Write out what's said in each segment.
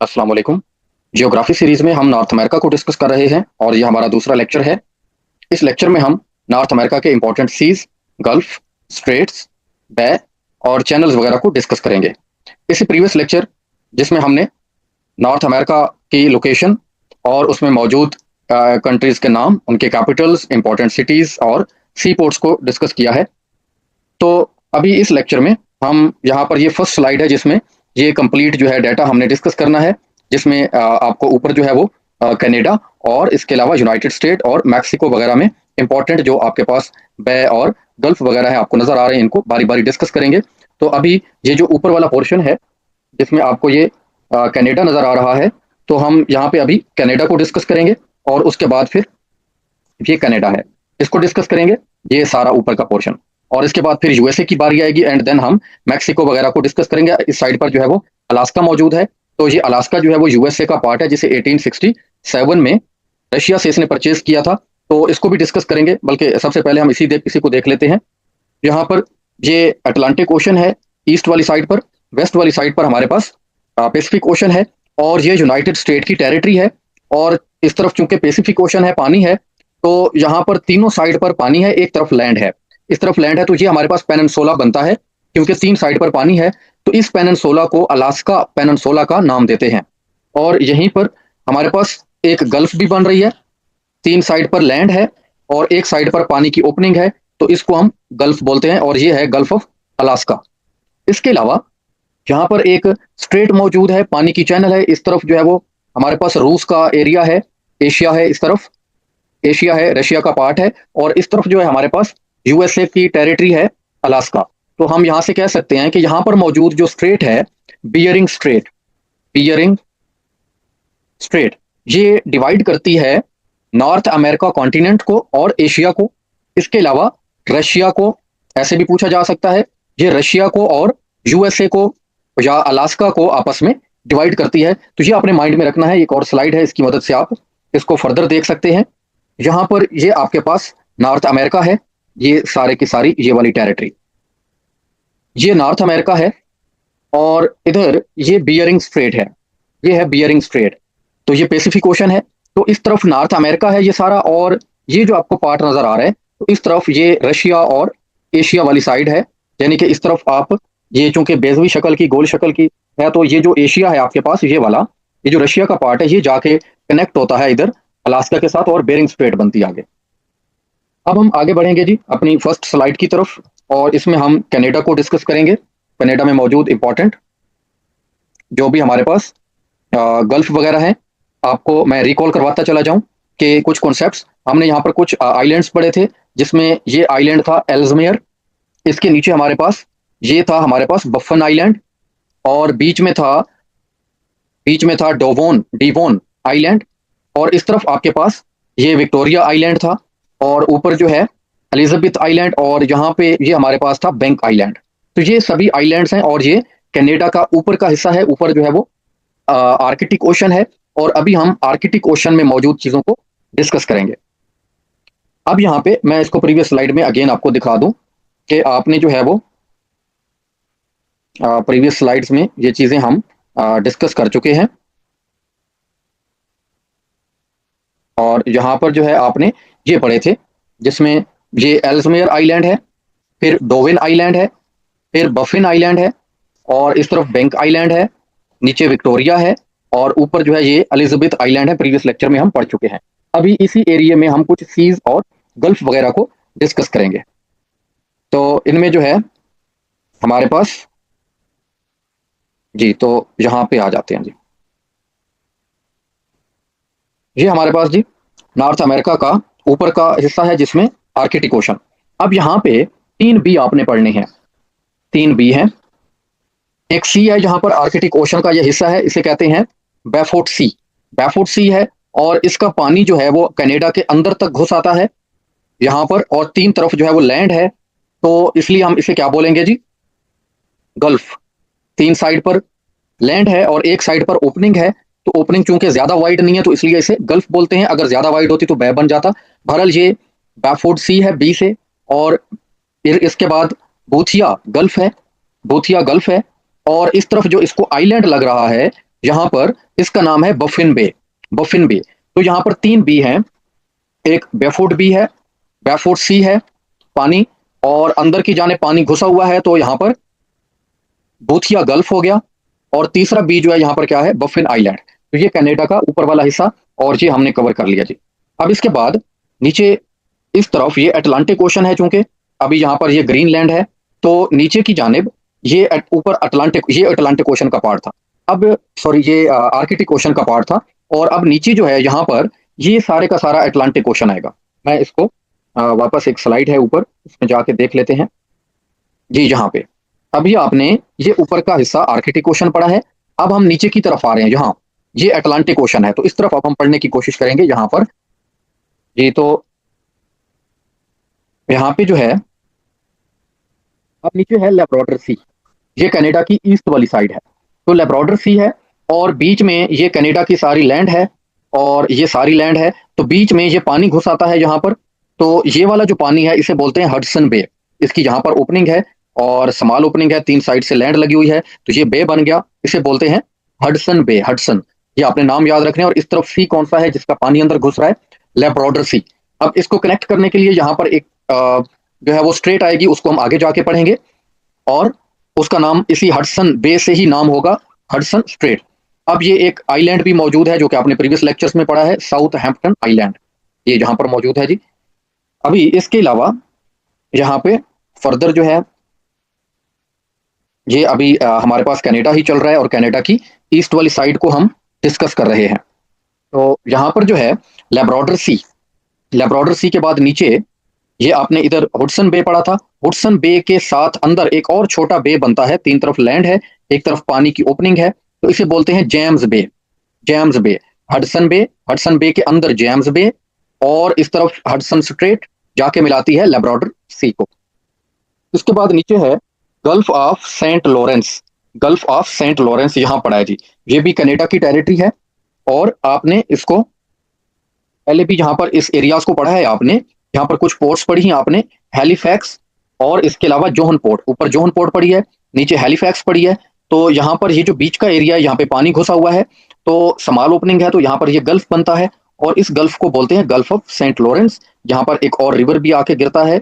अस्सलाम वालेकुम। Geography series में हम नॉर्थ अमेरिका को डिस्कस कर रहे हैं और ये हमारा दूसरा लेक्चर है। इस लेक्चर में हम नॉर्थ अमेरिका के इंपॉर्टेंट सीज, गल्फ, स्ट्रेट्स, बे और चैनल्स वगैरह को डिस्कस करेंगे। इस प्रीवियस लेक्चर जिसमें हमने नॉर्थ अमेरिका की लोकेशन और उसमें मौजूद कंट्रीज के नाम, उनके कैपिटल्स, इंपॉर्टेंट सिटीज और सी पोर्ट्स को डिस्कस किया है। तो अभी इस लेक्चर में हम यहाँ पर ये फर्स्ट स्लाइड है जिसमें ये कंप्लीट जो है डाटा हमने डिस्कस करना है, जिसमें आपको ऊपर जो है वो कनाडा और इसके अलावा यूनाइटेड स्टेट और मैक्सिको वगैरह में इंपॉर्टेंट जो आपके पास बे और गल्फ वगैरह है आपको नजर आ रहे हैं, इनको बारी बारी डिस्कस करेंगे। तो अभी ये जो ऊपर वाला पोर्शन है जिसमें आपको ये कनाडा नजर आ रहा है, तो हम यहाँ पे अभी कनाडा को डिस्कस करेंगे और उसके बाद फिर ये कनाडा है, इसको डिस्कस करेंगे, ये सारा ऊपर का पोर्शन। और इसके बाद फिर यूएसए की बारी आएगी एंड देन हम मैक्सिको वगैरह को डिस्कस करेंगे। इस साइड पर जो है वो अलास्का मौजूद है, तो ये अलास्का जो है वो यूएसए का पार्ट है जिसे 1867 में रशिया से इसने परचेज किया था। तो इसको भी डिस्कस करेंगे, बल्कि सबसे पहले हम इसी को देख लेते हैं। यहाँ पर ये अटलांटिक ओशन है ईस्ट वाली साइड पर, वेस्ट वाली साइड पर हमारे पास पैसिफिक ओशन है और ये यूनाइटेड स्टेट की टेरिटरी है। और इस तरफ चूंकि पैसिफिक ओशन है, पानी है, तो यहाँ पर तीनों साइड पर पानी है, एक तरफ लैंड है, इस तरफ लैंड है, तो ये हमारे पास पेनिनसुला बनता है। क्योंकि तीन साइड पर पानी है तो इस पेनिनसुला को अलास्का पेनिनसुला का नाम देते हैं। और यहीं पर हमारे पास एक गल्फ भी बन रही है, तीन साइड पर लैंड है और एक साइड पर पानी की ओपनिंग है, तो इसको हम गल्फ बोलते हैं और ये है गल्फ ऑफ अलास्का। इसके अलावा यहाँ पर एक स्ट्रेट मौजूद है, पानी की चैनल है, इस तरफ जो है वो हमारे पास रूस का एरिया है, एशिया है, इस तरफ एशिया है, रशिया का पार्ट है, और इस तरफ जो है हमारे पास यूएसए की टेरिटरी है, अलास्का। तो हम यहाँ से कह सकते हैं कि यहाँ पर मौजूद जो स्ट्रेट है, बियरिंग स्ट्रेट, बियरिंग स्ट्रेट, ये डिवाइड करती है नॉर्थ अमेरिका कॉन्टिनेंट को और एशिया को। इसके अलावा रशिया को, ऐसे भी पूछा जा सकता है, ये रशिया को और यूएसए को या अलास्का को आपस में डिवाइड करती है। तो ये अपने माइंड में रखना है। एक और स्लाइड है, इसकी मदद से आप इसको फर्दर देख सकते हैं। यहाँ पर ये आपके पास नॉर्थ अमेरिका है, ये सारे की सारी ये वाली टेरिटरी, ये नॉर्थ अमेरिका है। और इधर ये बियरिंग स्ट्रेट है, ये है बियरिंग स्ट्रेट, तो ये पैसिफिक ओशन है। तो इस तरफ नॉर्थ अमेरिका है ये सारा, और ये जो आपको पार्ट नजर आ रहा है, तो इस तरफ ये रशिया और एशिया वाली साइड है। यानी कि इस तरफ आप, ये चूंकि बेजवी शक्ल की, गोल शक्ल की है, तो ये जो एशिया है आपके पास, ये वाला, ये जो रशिया का पार्ट है, ये जाके कनेक्ट होता है इधर अलास्का के साथ और बेरिंग स्ट्रेट बनती है आगे। अब हम आगे बढ़ेंगे जी अपनी फर्स्ट स्लाइड की तरफ, और इसमें हम कनाडा को डिस्कस करेंगे। कनाडा में मौजूद इंपॉर्टेंट जो भी हमारे पास गल्फ वगैरह है, आपको मैं रिकॉल करवाता चला जाऊं कि कुछ कॉन्सेप्ट्स हमने यहाँ पर कुछ आइलैंड्स पढ़े थे, जिसमें ये आइलैंड था एल्समेयर, इसके नीचे हमारे पास ये था हमारे पास बफन आइलैंड, और बीच में था डोवोन डिवोन आइलैंड, और इस तरफ आपके पास ये विक्टोरिया आइलैंड था, और ऊपर जो है एलिजाबेथ आइलैंड, और यहाँ पे ये हमारे पास था बैंक आइलैंड। तो ये सभी आइलैंड्स हैं और ये कनाडा का ऊपर का हिस्सा है। ऊपर जो है वो आर्कटिक ओशन है, और अभी हम आर्कटिक ओशन में मौजूद चीजों को डिस्कस करेंगे। अब यहाँ पे मैं इसको प्रीवियस स्लाइड में अगेन आपको दिखा दूं कि आपने जो है वो प्रीवियस स्लाइड्स में ये चीजें हम डिस्कस कर चुके हैं। और यहाँ पर जो है आपने ये पढ़े थे, जिसमें ये एल्समेयर आइलैंड है, फिर डोवेन आइलैंड है, फिर बफिन आइलैंड है, और इस तरफ बैंक आइलैंड है, नीचे विक्टोरिया है, और ऊपर जो है ये एलिजाबेथ आइलैंड है, प्रीवियस लेक्चर में हम पढ़ चुके हैं। अभी इसी एरिया में हम कुछ सीज और गल्फ वगैरह को डिस्कस करेंगे। तो इनमें जो है हमारे पास जी, तो यहाँ पे आ जाते हैं जी, ये हमारे पास जी नॉर्थ अमेरिका का ऊपर का हिस्सा है जिसमें आर्कटिक ओशन। अब यहाँ पे तीन बी आपने पढ़ने हैं, तीन बी हैं। एक सी है, जहां पर आर्कटिक ओशन का यह हिस्सा है, इसे कहते हैं बैफोर्ट सी, बैफोर्ट सी है, और इसका पानी जो है वो कनाडा के अंदर तक घुस आता है यहाँ पर, और तीन तरफ जो है वो लैंड है, तो इसलिए हम इसे क्या बोलेंगे जी, गल्फ। तीन साइड पर लैंड है और एक साइड पर ओपनिंग है, तो ओपनिंग चूंकि ज्यादा वाइड नहीं है तो इसलिए इसे गल्फ बोलते हैं। अगर ज्यादा वाइड होती तो बै बन जाता। बहरहाल ये बैफोर्ड सी है बी से, और फिर इसके बाद बूथिया गल्फ है, बूथिया गल्फ है, और इस तरफ जो इसको आइलैंड लग रहा है, यहाँ पर इसका नाम है बफिन बे। बफिन बे। तो यहाँ पर 3 बी हैं। एक बेफोर्ट बी है, बेफोर्ट सी है पानी, और अंदर की जाने पानी घुसा हुआ है, तो यहाँ पर बूथिया गल्फ हो गया। और तीसरा बी जो है यहाँ पर क्या है, बफिन आइलैंड। तो ये कनाडा का ऊपर वाला हिस्सा, और ये हमने कवर कर लिया जी। अब इसके बाद नीचे इस तरफ ये अटलांटिक ओशन है, चूंकि अभी यहाँ पर ये ग्रीनलैंड है, तो नीचे की जानिब ये ऊपर अटलांटिक, ये अटलांटिक ओशन का पार्ट था। अब सॉरी, ये आर्कटिक ओशन का पार्ट था। और अब नीचे जो है यहाँ पर ये सारे का सारा अटलांटिक ओशन आएगा। मैं इसको वापस, एक स्लाइड है ऊपर, इसमें जाके देख लेते हैं जी। यहाँ पे अभी आपने ये ऊपर का हिस्सा आर्कटिक ओशन पढ़ा है। अब हम नीचे की तरफ आ रहे हैं, यहाँ ये अटलांटिक ओशन है, तो इस तरफ अब हम पढ़ने की कोशिश करेंगे यहाँ पर जी। तो यहाँ पे जो है, अब नीचे है लेब्राडोर सी। ये कनाडा की ईस्ट वाली साइड है, तो लेब्राडोर सी है, और बीच में ये कनाडा की सारी लैंड है, और ये सारी लैंड है। तो बीच में ये पानी घुस आता है यहाँ पर। तो ये वाला जो पानी है इसे बोलते हैं हडसन बे। इसकी यहाँ पर ओपनिंग है, और स्मॉल ओपनिंग है, 3 साइड से लैंड लगी हुई है, तो ये बे बन गया। इसे बोलते हैं हडसन बे, हडसन। ये आपने नाम याद रखने। और इस तरफ सी कौन सा है जिसका पानी अंदर घुस रहा है, लेब्राडोर सी। अब इसको कनेक्ट करने के लिए यहाँ पर एक जो है वो स्ट्रेट आएगी, उसको हम आगे जाके पढ़ेंगे, और उसका नाम इसी हडसन बे से ही नाम होगा, हडसन स्ट्रेट। अब ये एक आइलैंड भी मौजूद है जो कि आपने प्रीवियस लेक्चर्स में पढ़ा है, साउथ हैम्पटन आइलैंड, ये जहां पर मौजूद है जी। अभी इसके अलावा यहाँ पे फर्दर जो है, ये अभी हमारे पास कनाडा ही चल रहा है, और कनाडा की ईस्ट वाली साइड को हम डिस्कस कर रहे हैं। तो यहाँ पर जो है लेब्राडोर सी, लेब्राडोर सी के बाद नीचे ये आपने इधर हुडसन बे पढ़ा था। हुडसन बे के साथ अंदर एक और छोटा बे बनता है, 3 तरफ लैंड है, एक तरफ पानी की ओपनिंग है, तो इसे बोलते हैं जेम्स बे। जेम्स बे, हडसन बे, हडसन बे के अंदर जेम्स बे, और इस तरफ हडसन स्ट्रेट जाके मिलाती है लेब्राडोर सी को। उसके बाद नीचे है Gulf of Saint Lawrence. Gulf of Saint Lawrence यहाँ पड़ा है जी। ये भी कनाडा की टेरिटरी है, और आपने इसको पहले भी यहाँ पर इस एरियाज को पढ़ा है आपने। यहाँ पर कुछ पोर्ट्स पढ़ी हैं आपने, हैलिफैक्स, और इसके अलावा जोहन पोर्ट, ऊपर जोहन पोर्ट पड़ी है, नीचे हैलिफैक्स पड़ी है। तो यहाँ पर ये जो बीच का एरिया है, यहाँ पे पानी घुसा हुआ है, तो स्मॉल ओपनिंग है, तो यहाँ पर ये गल्फ बनता है, और इस गल्फ को बोलते हैं गल्फ ऑफ सेंट लॉरेंस। यहाँ पर एक और रिवर भी आके गिरता है,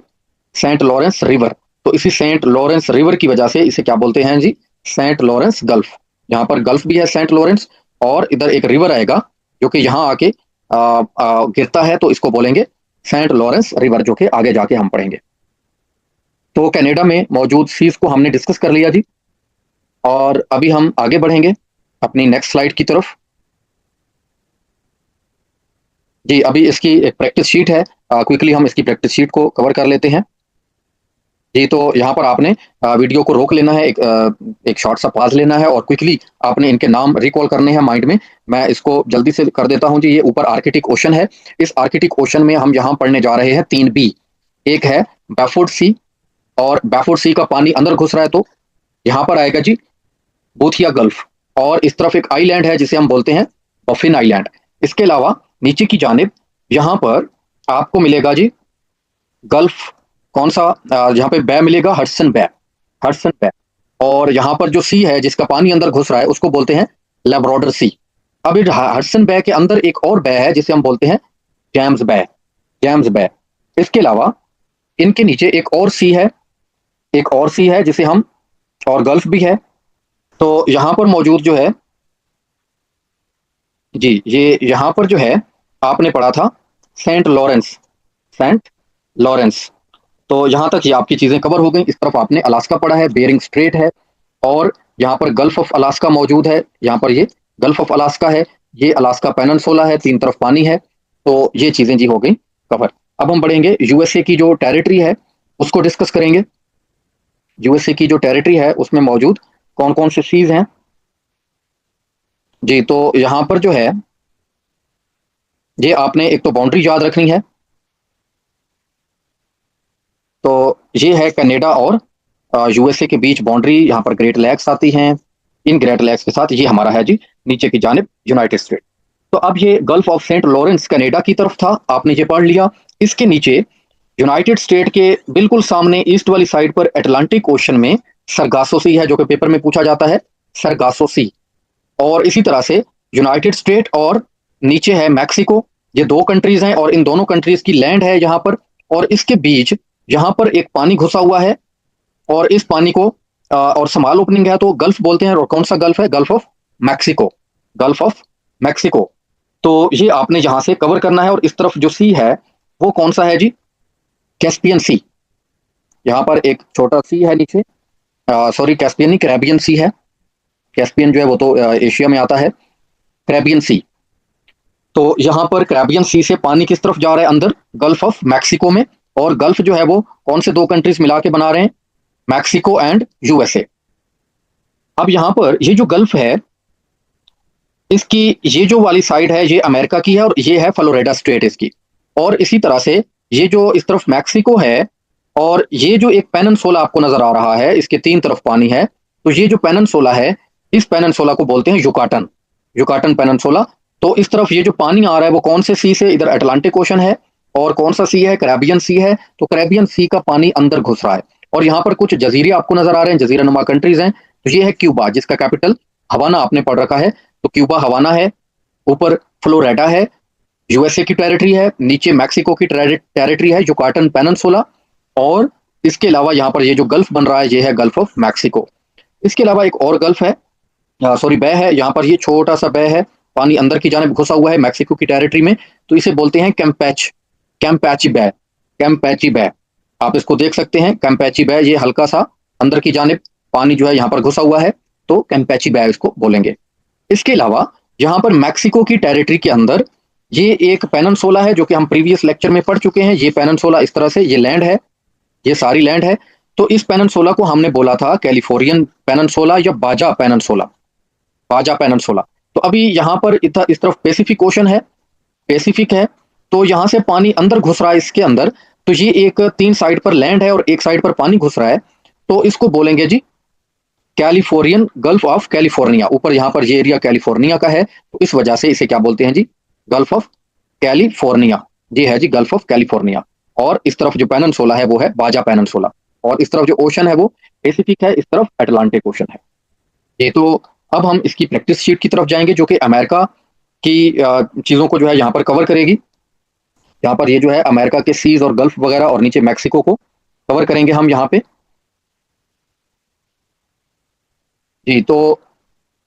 सेंट लॉरेंस रिवर। तो इसी सेंट लॉरेंस रिवर की वजह से इसे क्या बोलते हैं जी, सेंट लॉरेंस गल्फ। यहाँ पर गल्फ भी है सेंट लॉरेंस, और इधर एक रिवर आएगा जो कि यहाँ आके गिरता है, तो इसको बोलेंगे सेंट लॉरेंस रिवर, जो कि आगे जाके हम पढ़ेंगे। तो कनाडा में मौजूद सीज को हमने डिस्कस कर लिया जी, और अभी हम आगे बढ़ेंगे अपनी नेक्स्ट स्लाइड की तरफ जी। अभी इसकी एक प्रैक्टिस शीट है, क्विकली हम इसकी प्रैक्टिस शीट को कवर कर लेते हैं जी। तो यहाँ पर आपने वीडियो को रोक लेना है, एक शॉर्ट सा पॉज लेना है, और क्विकली आपने इनके नाम रिकॉल करने हैं माइंड में। मैं इसको जल्दी से कर देता हूँ जी। ये ऊपर आर्कटिक ओशन है, इस आर्कटिक ओशन में हम यहाँ पढ़ने जा रहे हैं 3 बी। एक है बैफोर्ड सी, और बैफोर्ड सी का पानी अंदर घुस रहा है, तो यहाँ पर आएगा जी बूथिया गल्फ। और इस तरफ एक आइलैंड है जिसे हम बोलते हैं बफिन आइलैंड। इसके अलावा नीचे की जानिब यहाँ पर आपको मिलेगा जी गल्फ, कौन सा, यहाँ पे बै मिलेगा, हडसन बै, हडसन बै। और यहाँ पर जो सी है जिसका पानी अंदर घुस रहा है, उसको बोलते हैं लेब्राडोर सी। अब इस हडसन बै के अंदर एक और बै है जिसे हम बोलते हैं जेम्स बै, जेम्स बै। इसके अलावा इनके नीचे एक और सी है, एक और सी है जिसे हम, और गल्फ भी है। तो यहाँ पर मौजूद जो है जी, ये यहाँ पर जो है आपने पढ़ा था सेंट लॉरेंस, सेंट लॉरेंस। तो यहाँ तक ये आपकी चीजें कवर हो गई। इस तरफ आपने अलास्का पढ़ा है, बेरिंग स्ट्रेट है, और यहाँ पर गल्फ ऑफ अलास्का मौजूद है। यहाँ पर ये गल्फ ऑफ अलास्का है, ये अलास्का पेनिनसुला है, 3 तरफ पानी है। तो ये चीजें जी हो गई कवर। अब हम बढ़ेंगे यूएसए की जो टेरिटरी है उसको डिस्कस करेंगे। यूएसए की जो टेरिटरी है उसमें मौजूद कौन कौन से सीज हैं जी। तो यहाँ पर जो है, ये आपने एक तो बाउंड्री याद रखनी है। तो ये है कनाडा और यूएसए के बीच बाउंड्री, यहाँ पर ग्रेट लैक्स आती हैं। इन ग्रेट लैक्स के साथ ये हमारा है जी नीचे की जानिब यूनाइटेड स्टेट। तो अब ये Gulf of Saint Lawrence Canada की तरफ था, आपने ये पढ़ लिया। इसके नीचे यूनाइटेड स्टेट के बिल्कुल सामने ईस्ट वाली साइड पर अटलांटिक ओशन में सरगासो सी है, जो कि पेपर में पूछा जाता है, सरगासो सी। और इसी तरह से यूनाइटेड स्टेट और नीचे है मैक्सिको, ये दो कंट्रीज हैं और इन दोनों कंट्रीज की लैंड है यहाँ पर, और इसके बीच यहाँ पर एक पानी घुसा हुआ है, और इस पानी को और स्मॉल ओपनिंग है तो गल्फ बोलते हैं। और कौन सा गल्फ है? Gulf of Mexico, gulf of Mexico. तो ये आपने यहाँ से कवर करना है। और इस तरफ जो सी है वो कौन सा है जी? कैस्पियन सी। यहाँ पर एक छोटा सी है नीचे, सॉरी कैस्पियन नहीं, कैरेबियन सी है। कैस्पियन जो है वो तो एशिया में आता है, कैरेबियन सी। तो यहाँ पर कैरेबियन सी से पानी किस तरफ जा रहा है? अंदर गल्फ ऑफ मैक्सिको में। और गल्फ जो है वो कौन से दो कंट्रीज मिला के बना रहे हैं? Mexico and USA. अब यहाँ पर ये जो गल्फ है, इसकी ये जो वाली साइड है ये अमेरिका की है और ये है फ्लोरिडा स्टेट इसकी। और इसी तरह से ये जो इस तरफ मैक्सिको है, और ये जो एक पेनिनसुला आपको नजर आ रहा है, इसके तीन तरफ पानी है। तो ये जो पेनिनसुला है, इस पेनिनसुला को बोलते हैं युकाटन, युकाटन पेनिनसुला। तो इस तरफ ये जो पानी आ रहा है वो कौन से सी से? इधर अटलांटिक ओशन है, और कौन सा सी है? कैरेबियन सी है। तो कैरेबियन सी का पानी अंदर घुस रहा है, और यहाँ पर कुछ जजीरे आपको नजर आ रहे हैं, जजीरा नुमा कंट्रीज हैं। तो ये है क्यूबा, जिसका कैपिटल हवाना आपने पढ़ रखा है। तो क्यूबा हवाना है, ऊपर फ्लोरिडा है, यूएसए की टेरिटरी है, नीचे मैक्सिको की टेरिटरी है, युकाटन पेनिनसुला। और इसके अलावा यहाँ पर ये जो गल्फ बन रहा है ये है गल्फ ऑफ मैक्सिको। इसके अलावा एक और गल्फ है, सॉरी बे है, यहाँ पर ये छोटा सा बे है, पानी अंदर की जानिब घुसा हुआ है मैक्सिको की टेरिटरी में। तो इसे बोलते हैं कैम्पेच, कैम्पैची बे, कैम्पैची बे। आप इसको देख सकते हैं, कैम्पैची बे, ये हल्का सा अंदर की जानिब पानी जो है यहाँ पर घुसा हुआ है, तो कैम्पैची बे इसको बोलेंगे। इसके अलावा यहाँ पर मैक्सिको की टेरिटरी के अंदर ये एक पेनिनसुला है, जो कि हम प्रीवियस लेक्चर में पढ़ चुके हैं। ये पेनिनसुला इस तरह से, ये लैंड है, ये सारी लैंड है। तो इस पेनिनसुला को हमने बोला था कैलिफोर्नियन पेनिनसुला या बाजा पेनिनसुला, बाजा पेनिनसुला। तो अभी यहाँ पर इस तरफ पैसिफिक ओशन है, पैसिफिक है। तो यहाँ से पानी अंदर घुस रहा है इसके अंदर। तो ये एक तीन साइड पर लैंड है और एक साइड पर पानी घुस रहा है। तो इसको बोलेंगे जी कैलिफोर्नियन, गल्फ ऑफ कैलिफोर्निया। ऊपर यहाँ पर ये एरिया कैलिफोर्निया का है, तो इस वजह से इसे क्या बोलते हैं जी? Gulf of California. ये है जी गल्फ ऑफ कैलिफोर्निया। और इस तरफ जो पेनिनसुला है वो है बाजा पेनिनसुला, और इस तरफ जो ओशन है वो पैसिफिक है, इस तरफ अटलांटिक ओशन है। ये तो अब हम इसकी प्रैक्टिस शीट की तरफ जाएंगे, जो कि अमेरिका की चीज़ों को जो है यहाँ पर कवर करेगी। यहाँ पर ये जो है अमेरिका के सीज और गल्फ वगैरह, और नीचे मैक्सिको को कवर करेंगे हम यहाँ पे। जी, तो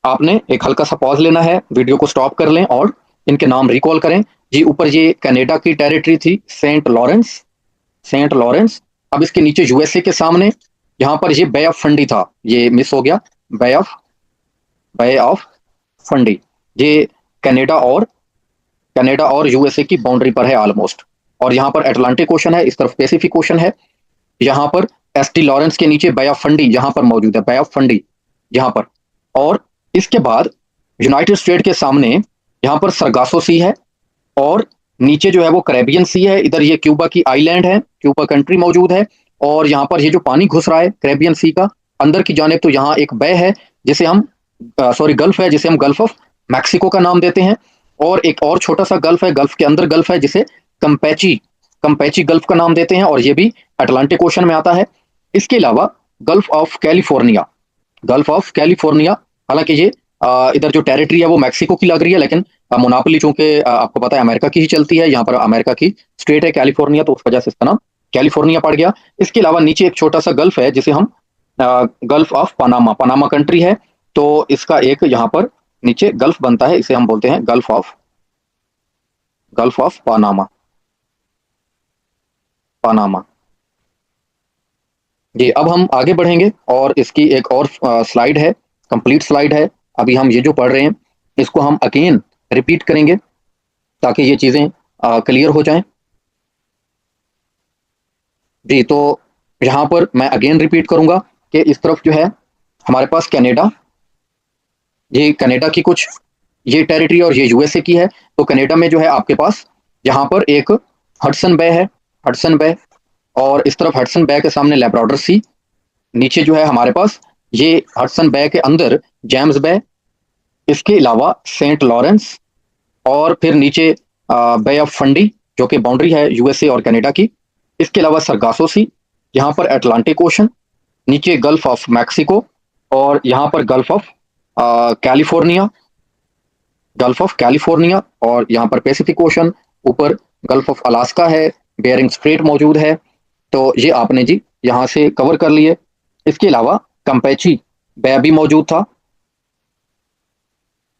आपने एक हल्का सा पॉज लेना है, वीडियो को स्टॉप कर लें और इनके नाम रिकॉल करें। जी, ऊपर ये कनाडा की टेरिटरी थी, सेंट लॉरेंस, सेंट लॉरेंस। अब इसके नीचे यूएसए के सामने यहाँ पर ये बे ऑफ फंडी था, ये मिस हो गया, बे ऑफ फंडी। ये कनाडा और यूएसए की बाउंड्री पर है ऑलमोस्ट। और यहाँ पर अटलांटिक ओशन है, इस तरफ पैसिफिक ओशन है। यहाँ पर एसटी लॉरेंस के नीचे बे ऑफ फंडी यहाँ पर मौजूद है, बे ऑफ फंडी यहाँ पर। और इसके बाद यूनाइटेड स्टेट के सामने यहाँ पर सरगासो सी है, और नीचे जो है वो कैरेबियन सी है। इधर ये क्यूबा की आइलैंड है, क्यूबा कंट्री मौजूद है। और यहाँ पर ये जो पानी घुस रहा है कैरेबियन सी का अंदर की जानिब, तो यहाँ एक बे है जिसे हम सॉरी गल्फ है, जिसे हम गल्फ ऑफ मैक्सिको का नाम देते हैं। और एक और छोटा सा गल्फ है, गल्फ के अंदर गल्फ है, जिसे कंपैची, कंपैची गल्फ का नाम देते हैं, और ये भी अटलांटिक ओशन में आता है। इसके अलावा gulf of California, gulf of California, हालांकि ये इधर जो टेरिटरी है वो मैक्सिको की लग रही है, लेकिन मोनापोली चूंकि आपको पता है अमेरिका की ही चलती है, यहाँ पर अमेरिका की स्टेट है कैलिफोर्निया, तो उस वजह से इसका नाम कैलिफोर्निया पड़ गया। इसके अलावा नीचे एक छोटा सा गल्फ है जिसे हम gulf of Panama, Panama country है, तो इसका एक यहाँ पर नीचे गल्फ बनता है, इसे हम बोलते हैं गल्फ ऑफ पनामा, पनामा। जी, अब हम आगे बढ़ेंगे और इसकी एक और स्लाइड है, कंप्लीट स्लाइड है। अभी हम ये जो पढ़ रहे हैं इसको हम अगेन रिपीट करेंगे ताकि ये चीज़ें क्लियर हो जाएं। जी, तो यहाँ पर मैं अगेन रिपीट करूंगा कि इस तरफ जो है हमारे पास कनाडा, ये कनाडा की कुछ ये टेरिटरी और ये यूएसए की है। तो कनाडा में जो है आपके पास यहाँ पर एक हडसन बे है, हडसन बे। और इस तरफ हडसन बे के सामने लैब्राडोर सी, नीचे जो है हमारे पास ये हडसन बे के अंदर जेम्स बे, इसके अलावा सेंट लॉरेंस, और फिर नीचे बे ऑफ फंडी जो कि बाउंड्री है यूएसए और कनाडा की। इसके अलावा सरगासो सी, यहाँ पर अटलांटिक ओशन, नीचे गल्फ ऑफ मैक्सिको, और यहाँ पर gulf of California, gulf of California, और यहाँ पर पैसिफिक ओशन, ऊपर गल्फ ऑफ अलास्का है, बेरिंग स्ट्रेट मौजूद है। तो ये आपने जी यहाँ से कवर कर लिए। इसके अलावा कंपैची बे भी मौजूद था,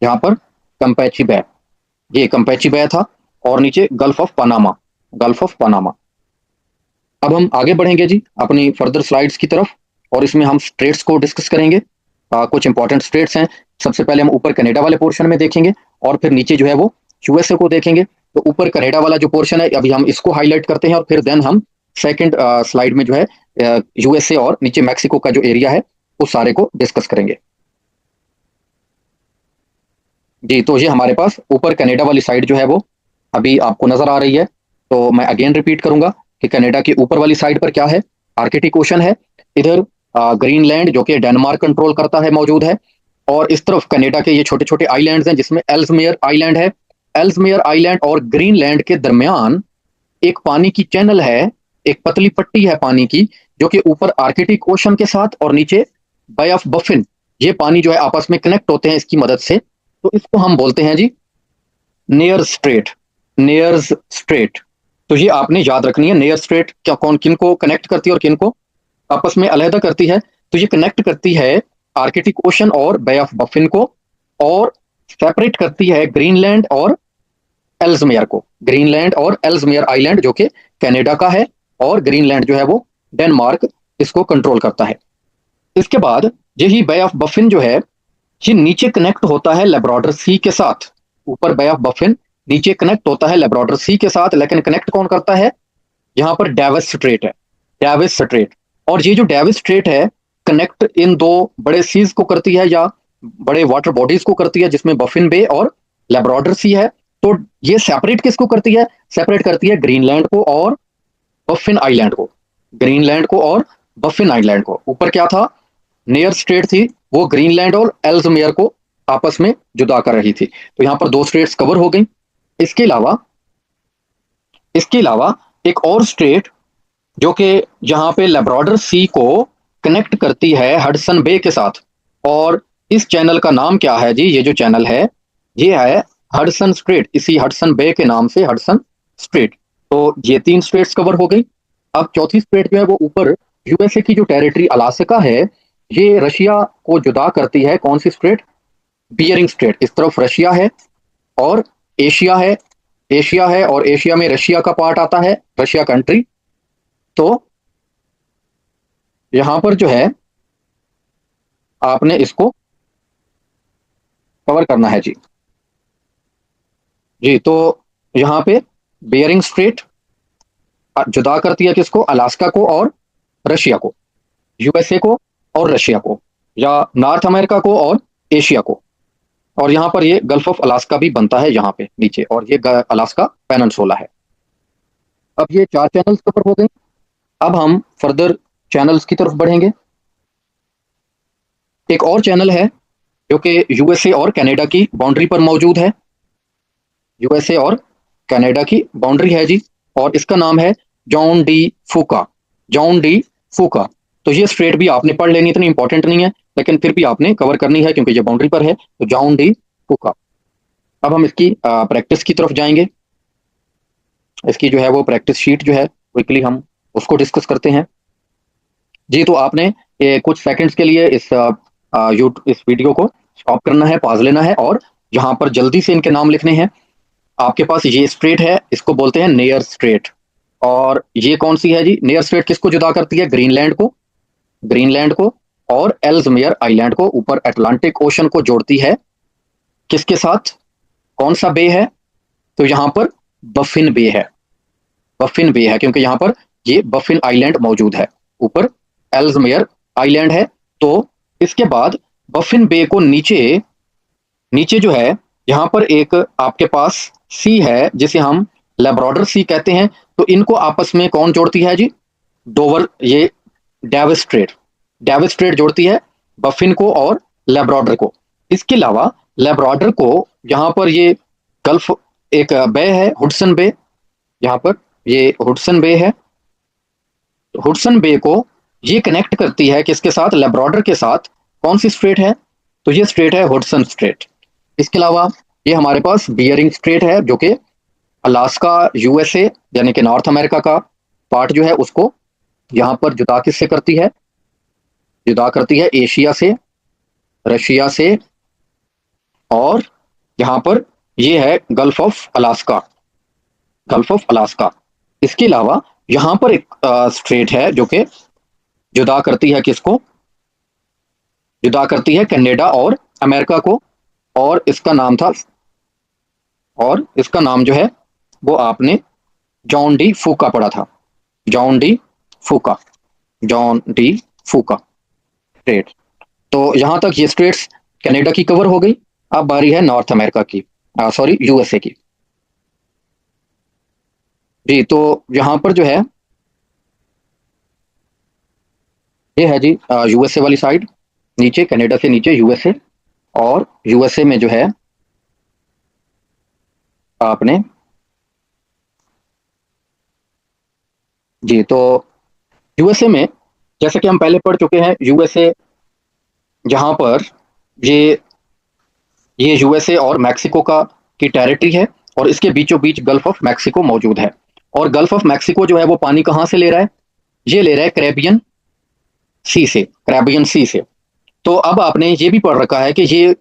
यहाँ पर कंपैची बे, ये कंपैची बे था, और नीचे gulf of Panama, gulf of Panama. अब हम आगे बढ़ेंगे जी अपनी फर्दर स्लाइड्स की तरफ, और इसमें हम स्ट्रेट्स को डिस्कस करेंगे। कुछ इंपॉर्टेंट स्टेट्स हैं। सबसे पहले हम ऊपर कनाडा वाले पोर्शन में देखेंगे, और फिर नीचे जो है वो यूएसए को देखेंगे। तो ऊपर कनाडा वाला जो पोर्शन है अभी हम इसको हाईलाइट करते हैं, और फिर देन हम सेकंड स्लाइड में जो है यूएसए और नीचे मैक्सिको का जो एरिया है उस सारे को डिस्कस करेंगे जी। तो ये हमारे पास ऊपर कनाडा वाली साइड जो है वो अभी आपको नजर आ रही है। तो मैं अगेन रिपीट करूंगा कि कनाडा की ऊपर वाली साइड पर क्या है, आर्कटिक ओशन है। इधर ग्रीनलैंड जो कि डेनमार्क कंट्रोल करता है मौजूद है, और इस तरफ कनाडा के ये छोटे छोटे आइलैंड्स हैं जिसमें एल्समेयर आइलैंड है। एल्समेयर आइलैंड और ग्रीनलैंड के दरमियान एक पानी की चैनल है, एक पतली पट्टी है पानी की, जो कि ऊपर आर्कटिक ओशन के साथ और नीचे बे ऑफ बफिन, ये पानी जो है आपस में कनेक्ट होते हैं इसकी मदद से। तो इसको हम बोलते हैं जी नेयर स्ट्रेट, नेयर्स स्ट्रेट। तो ये आपने याद रखनी है, नेयर स्ट्रेट क्या कौन किन को कनेक्ट करती है और किन को आपस में अलहदा करती है। तो ये कनेक्ट करती है आर्कटिक ओशन और बे ऑफ बफिन को, और सेपरेट करती है ग्रीनलैंड और एल्समेयर को, ग्रीनलैंड और एल्समेयर आइलैंड जो कि कनाडा का है, और ग्रीनलैंड जो है वो डेनमार्क इसको कंट्रोल करता है। इसके बाद यही बे ऑफ बफिन जो है ये नीचे कनेक्ट होता है लेब्राडोर सी के साथ। ऊपर बे ऑफ बफिन नीचे कनेक्ट होता है लेब्राडोर सी के साथ, लेकिन कनेक्ट कौन करता है, यहाँ पर डेविस स्ट्रेट है, डेविस स्ट्रेट। और ये जो डेविस स्ट्रेट है कनेक्ट इन दो बड़े सीज को करती है, या बड़े वाटर बॉडीज को करती है, जिसमें बफिन बे और लेब्राडोर सी है। तो ये सेपरेट किसको करती है, सेपरेट करती है ग्रीनलैंड को और बफिन आइलैंड को, ग्रीनलैंड को और बफिन आइलैंड को। ऊपर क्या था, नेयर स्ट्रेट थी, वो ग्रीनलैंड और एल्समेयर को आपस में जुदा कर रही थी। तो यहाँ पर दो स्ट्रेट्स कवर हो गई। इसके अलावा एक और स्ट्रेट जो कि यहाँ पे लेब्राडोर सी को कनेक्ट करती है हडसन बे के साथ, और इस चैनल का नाम क्या है जी, ये जो चैनल है ये है हडसन स्ट्रेट, इसी हडसन बे के नाम से हडसन स्ट्रेट। तो ये तीन स्ट्रेट्स कवर हो गई। अब चौथी स्ट्रेट जो है वो ऊपर यूएसए की जो टेरिटरी अलास्का है, ये रशिया को जुदा करती है। कौन सी स्ट्रेट, बियरिंग स्ट्रेट। इस तरफ रशिया है और एशिया है, एशिया है और एशिया में रशिया का पार्ट आता है, रशिया कंट्री। तो यहां पर जो है आपने इसको कवर करना है जी। जी तो यहाँ पे बियरिंग स्ट्रेट जुदा करती है किसको, अलास्का को और रशिया को, यूएसए को और रशिया को, या नॉर्थ अमेरिका को और एशिया को। और यहाँ पर ये गल्फ ऑफ अलास्का भी बनता है यहाँ पे नीचे, और ये अलास्का पेनिनसुला है। अब ये चार चैनल्स कवर हो गए। अब हम फर्दर चैनल्स की तरफ बढ़ेंगे। एक और चैनल है जो कि यूएसए और कनाडा की बाउंड्री पर मौजूद है, यूएसए और कनाडा की बाउंड्री है जी, और इसका नाम है जॉन डी फूका, जॉन डी फूका। तो ये स्ट्रेट भी आपने पढ़ लेनी, इतनी इंपॉर्टेंट नहीं है लेकिन फिर भी आपने कवर करनी है क्योंकि ये बाउंड्री पर है। तो जॉन डी फूका। अब हम इसकी प्रैक्टिस की तरफ जाएंगे। इसकी जो है वो प्रैक्टिस शीट जो है क्विकली हम उसको डिस्कस करते हैं जी। तो आपने कुछ सेकंड्स के लिए इस वीडियो को स्टॉप करना है, पॉज लेना है, और यहाँ पर जल्दी से इनके नाम लिखने हैं। आपके पास ये स्ट्रेट है, इसको बोलते हैं नेयर स्ट्रेट। और ये कौन सी है जी, नेयर स्ट्रेट किसको जुदा करती है, ग्रीनलैंड को, ग्रीनलैंड को और एल्समेयर आइलैंड को। ऊपर अटलांटिक ओशन को जोड़ती है किसके साथ, कौन सा बे है, तो यहाँ पर बफिन बे है, बफिन बे है, क्योंकि यहाँ पर ये बफिन आइलैंड मौजूद है, ऊपर एल्समेयर आइलैंड है। तो इसके बाद बफिन बे को नीचे, नीचे जो है यहाँ पर एक आपके पास सी है जिसे हम लेब्राडोर सी कहते हैं। तो इनको आपस में कौन जोड़ती है जी, डोवर, ये डेविस स्ट्रेट, डेविस स्ट्रेट जोड़ती है बफिन को और लेब्राडोर को। इसके अलावा लेब्राडोर को यहाँ पर ये गल्फ एक बे है, हुडसन बे, यहाँ पर ये हुडसन बे है। हुडसन बे को ये कनेक्ट करती है किसके साथ, लेब्राडोर के साथ। कौन सी स्ट्रेट है, तो ये स्ट्रेट है हुडसन स्ट्रेट। इसके अलावा ये हमारे पास बियरिंग स्ट्रेट है, जो कि अलास्का यूएसए यानी कि नॉर्थ अमेरिका का पार्ट जो है उसको यहाँ पर जुदा किससे करती है, जुदा करती है एशिया से, रशिया से, और यहाँ पर ये है Gulf of Alaska, gulf of Alaska. इसके अलावा यहाँ पर एक स्ट्रेट है जो कि जुदा करती है किसको, जुदा करती है कनाडा और अमेरिका को, और इसका नाम था, और इसका नाम जो है वो आपने जॉन डी फूका पढ़ा था, जॉन डी फूका, जॉन डी फूका स्ट्रेट। तो यहां तक ये स्ट्रेट्स कनाडा की कवर हो गई। अब बारी है नॉर्थ अमेरिका की, सॉरी यूएसए की। जी, तो यहां पर जो है ये है जी यूएसए वाली साइड, नीचे कनाडा से नीचे यूएसए, और यूएसए में जो है आपने, जी तो यूएसए में जैसे कि हम पहले पढ़ चुके हैं, यूएसए जहां पर ये ये यूएसए और मैक्सिको का की टेरिटरी है, और इसके बीचों बीच गल्फ ऑफ मैक्सिको मौजूद है। और गल्फ ऑफ मैक्सिको जो है वो पानी कहां से ले रहा है, ये ले रहा है कैरेबियन सी से, कैरेबियन सी से। तो अब आपने ये भी पढ़ रखा है कि ये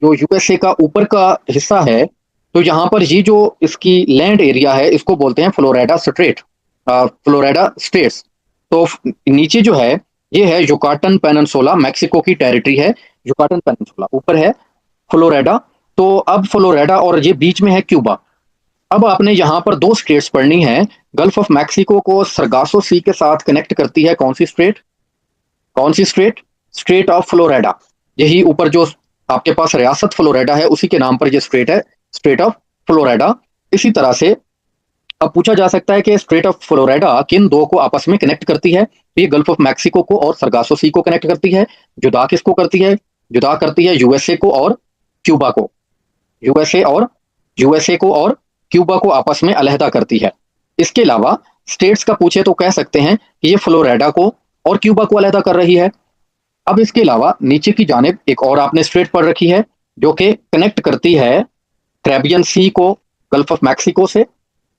जो यूएसए का ऊपर का हिस्सा है, तो यहाँ पर ये जो इसकी लैंड एरिया है इसको बोलते हैं फ्लोरिडा स्ट्रेट, फ्लोरिडा स्टेट्स। तो नीचे जो है ये है युकाटन पेनिनसुला, मैक्सिको की टेरिटरी है युकाटन पेनिनसुला, ऊपर है फ्लोरिडा। तो अब फ्लोरिडा और ये बीच में है क्यूबा। अब आपने यहाँ पर दो स्टेट्स पढ़नी है। गल्फ ऑफ मैक्सिको को सरगासो सी के साथ कनेक्ट करती है कौन सी स्टेट, कौन सी स्टेट, स्टेट ऑफ फ्लोरिडा। यही ऊपर जो आपके पास रियासत फ्लोरिडा है उसी के नाम पर ये स्टेट है, स्टेट ऑफ फ्लोरिडा। इसी तरह से अब पूछा जा सकता है कि स्ट्रेट ऑफ फ्लोरिडा किन दो को आपस में कनेक्ट करती है। ये गल्फ ऑफ मैक्सिको को और सरगासो सी को कनेक्ट करती है। जुदा किसको करती है, जुदा करती है यूएसए को और क्यूबा को, यूएसए को और क्यूबा को आपस में अलहदा करती है। इसके अलावा स्टेट्स का पूछे तो कह सकते हैं कि ये फ्लोरिडा को और क्यूबा को अलहदा कर रही है। अब इसके अलावा नीचे की जानिब एक और आपने स्ट्रेट पढ़ रखी है जो कि कनेक्ट करती है कैरेबियन सी को गल्फ ऑफ मैक्सिको से,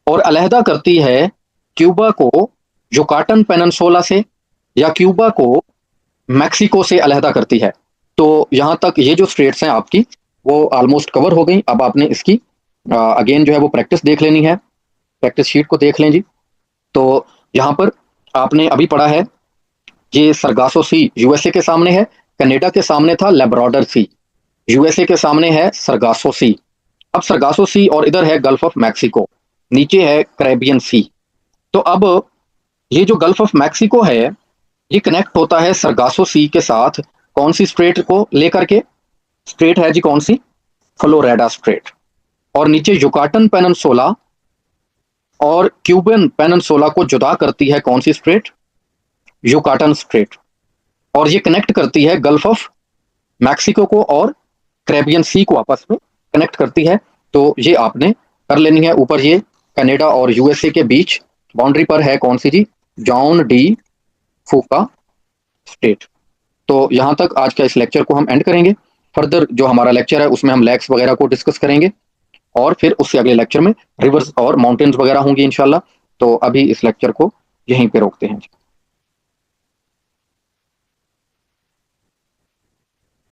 और अलहदा करती है क्यूबा को युकाटन पेनिनसुला से, या क्यूबा को मैक्सिको से अलहदा करती है। तो यहां तक ये जो स्ट्रेट्स हैं आपकी वो ऑलमोस्ट कवर हो गई। अब आपने इसकी अगेन जो है वो प्रैक्टिस देख लेनी है, प्रैक्टिस शीट को देख लें जी। तो यहाँ पर आपने अभी पढ़ा है ये सरगासो सी यूएसए के सामने है, कनाडा के सामने था लेब्राडोर सी, यूएसए के सामने है सरगासो सी। अब सरगासो सी और इधर है गल्फ ऑफ मैक्सिको, नीचे है कैरेबियन सी। तो अब ये जो गल्फ ऑफ मैक्सिको है ये कनेक्ट होता है सरगासो सी के साथ कौन सी स्ट्रेट को लेकर के, स्ट्रेट है जी कौन सी, फ्लोरिडा स्ट्रेट। और नीचे युकाटन पेनिनसुला और क्यूबन पेनिनसुला को जुदा करती है कौन सी स्ट्रेट, युकाटन स्ट्रेट। और ये कनेक्ट करती है गल्फ ऑफ मैक्सिको को और कैरेबियन सी को आपस में कनेक्ट करती है। तो ये आपने कर लेनी है। ऊपर ये कनाडा और यूएसए के बीच बाउंड्री पर है कौन सी जी, जॉन डी फूका स्टेट। तो यहाँ तक आज का इस लेक्चर को हम एंड करेंगे। फर्दर जो हमारा लेक्चर है उसमें हम लैक्स वगैरह को डिस्कस करेंगे, और फिर उससे अगले लेक्चर में रिवर्स और माउंटेन्स वगैरह होंगी इंशाल्लाह। तो अभी इस लेक्चर को यहीं पे रोकते हैं।